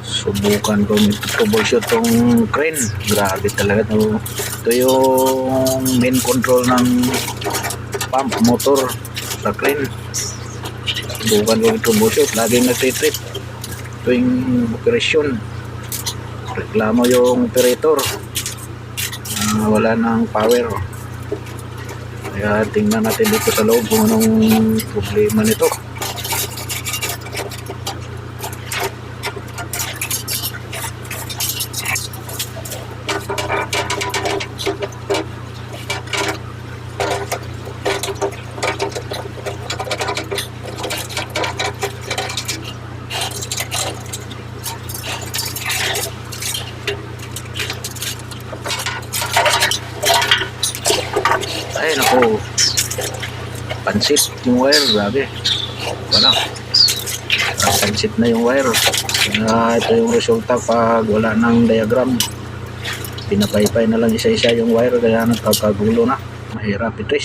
Subukan ko troubleshoot tong crane. Grabe talaga to. Ito yung main control ng pump motor sa crane. Subukan ko troubleshoot. Laging nagtitrip. Ito yung operasyon. Reklamo yung operator. Wala ng power. Kaya tingnan natin dito sa loob kung anong problema nito. Ay naku, pansit yung wire, grabe. Wala, pansit na yung wire. Ito yung resulta pag wala ng diagram. Pinapaypay na lang isa-isa yung wire, kaya nagkakagulo na. Mahirap ito.